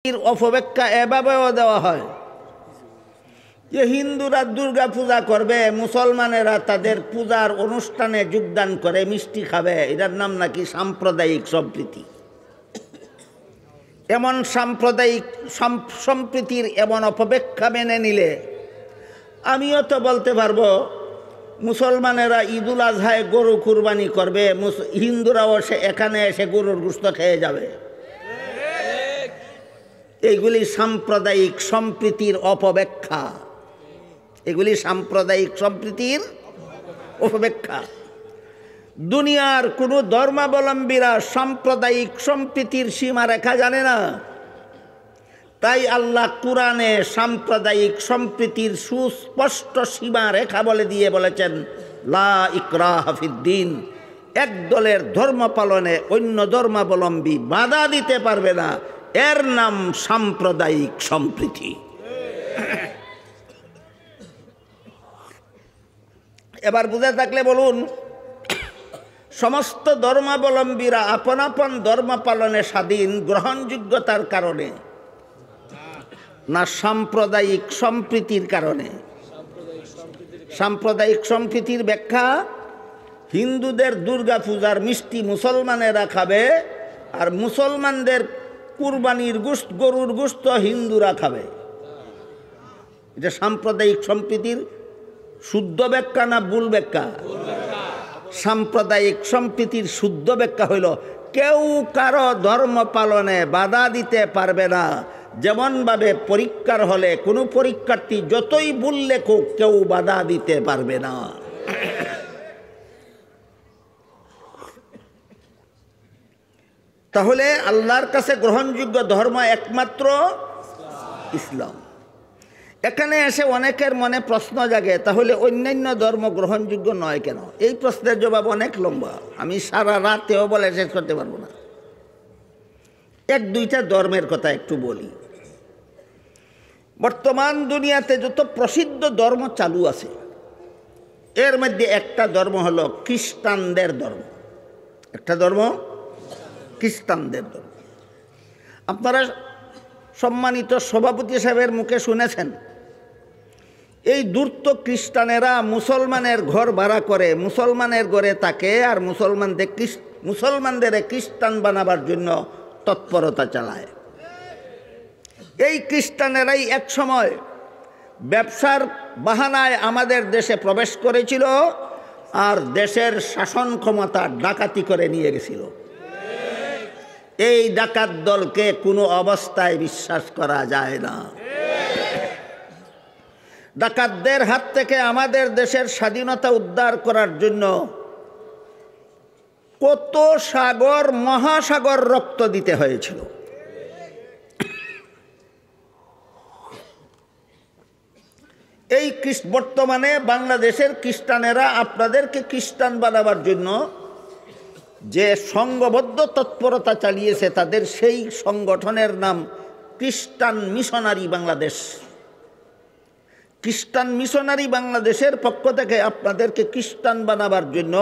অপব্যাখ্যা এভাবেও দেওয়া হয় যে হিন্দুরা দুর্গা পূজা করবে, মুসলমানেরা তাদের পূজার অনুষ্ঠানে যোগদান করে মিষ্টি খাবে, এটার নাম নাকি সাম্প্রদায়িক সম্প্রীতি। এমন সাম্প্রদায়িক সম্প্রীতির এমন অপব্যাখ্যা মেনে নিলে আমিও তো বলতে পারবো মুসলমানেরা ঈদুল আজহায় গরু কুরবানি করবে, হিন্দুরাও এখানে এসে গরুর গোশত খেয়ে যাবে। এইগুলি সাম্প্রদায়িক সম্প্রীতির অপব্যাখ্যা, এগুলি সাম্প্রদায়িক সম্প্রীতির অপব্যাখ্যা। দুনিয়ার কোনো ধর্মাবলম্বীরা সাম্প্রদায়িক সম্প্রীতির সীমা রেখা জানে না, তাই আল্লাহ কুরআনে সাম্প্রদায়িক সম্প্রীতির সুস্পষ্ট সীমা রেখা বলে দিয়ে বলেছেন, লা ইকরাহা ফিদ্দিন, এক দলের ধর্ম পালনে অন্য ধর্মাবলম্বী বাধা দিতে পারবে না, এর নাম সাম্প্রদায়িক সম্প্রীতি। এবার বুঝে থাকলে বলুন, সমস্ত ধর্মাবলম্বীরা আপন আপন ধর্ম পালনে স্বাধীন গ্রহণযোগ্যতার কারণে না সাম্প্রদায়িক সম্প্রীতির কারণে? সাম্প্রদায়িক সম্প্রীতির ব্যাখ্যা, হিন্দুদের দুর্গা পূজার মিষ্টি মুসলমানেরা খাবে আর মুসলমানদের কুরবানির গোশত গরুর গোশত হিন্দুরা খাবে। এটা সাম্প্রদায়িক সম্প্রীতির শুদ্ধ ব্যাখ্যা না ভুল ব্যাখ্যা? সাম্প্রদায়িক সম্প্রীতির শুদ্ধ ব্যাখ্যা হইল কেউ কারো ধর্ম পালনে বাধা দিতে পারবে না। যেমনভাবে পরীক্ষার হলে কোনো পরীক্ষার্থী যতই ভুল লেখুক কেউ বাধা দিতে পারবে না। তাহলে আল্লাহর কাছে গ্রহণযোগ্য ধর্ম একমাত্র ইসলাম। এখানে এসে অনেকের মনে প্রশ্ন জাগে, তাহলে অন্যান্য ধর্ম গ্রহণযোগ্য নয় কেন? এই প্রশ্নের জবাব অনেক লম্বা, আমি সারা রাতেও বলে শেষ করতে পারবো না। এক দুইটা ধর্মের কথা একটু বলি। বর্তমান দুনিয়াতে যত প্রসিদ্ধ ধর্ম চালু আছে এর মধ্যে একটা ধর্ম হলো খ্রিস্টানদের ধর্ম। একটা ধর্ম খ্রিস্টানদের ধর্ম। আপনারা সম্মানিত সভাপতি সাহেবের মুখে শুনেছেন, এই ধূর্ত খ্রিস্টানেরা মুসলমানের ঘর ভাড়া করে মুসলমানের ঘরে থাকে আর মুসলমানদের খ্রিস্টান বানাবার জন্য তৎপরতা চালায়। এই খ্রিস্টানেরাই এক সময় ব্যবসার বাহানায় আমাদের দেশে প্রবেশ করেছিল আর দেশের শাসন ক্ষমতা ডাকাতি করে নিয়ে গেছিল। এই ডাকাত দলকে কোনো অবস্থায় বিশ্বাস করা যায় না। ডাকাতদের হাত থেকে আমাদের দেশের স্বাধীনতা উদ্ধার করার জন্য কত সাগর মহাসাগর রক্ত দিতে হয়েছিল। এই বর্তমানে বাংলাদেশের খ্রিস্টানেরা আপনাদেরকে খ্রিস্টান বানাবার জন্য যে সংঘবদ্ধ তৎপরতা চালিয়েছে তাদের সেই সংগঠনের নাম খ্রিস্টান মিশনারি বাংলাদেশ। খ্রিস্টান মিশনারি বাংলাদেশের পক্ষ থেকে আপনাদেরকে খ্রিস্টান বানাবার জন্য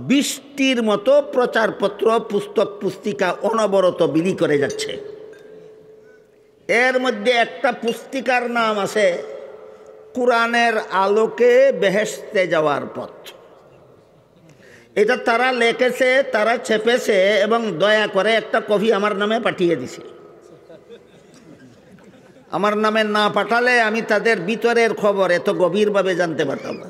20টির মতো প্রচারপত্র পুস্তক পুস্তিকা অনবরত বিলি করে যাচ্ছে। এর মধ্যে একটা পুস্তিকার নাম আছে কুরআনের আলোকে বেহেশতে যাওয়ার পথ। এটা তারা লিখেছে, তারা ছেপেছে এবং দয়া করে একটা কপি আমার নামে পাঠিয়ে দিছে। আমার নামে না পাঠালে আমি তাদের ভিতরের খবর এত গভীরভাবে জানতে পারতাম না।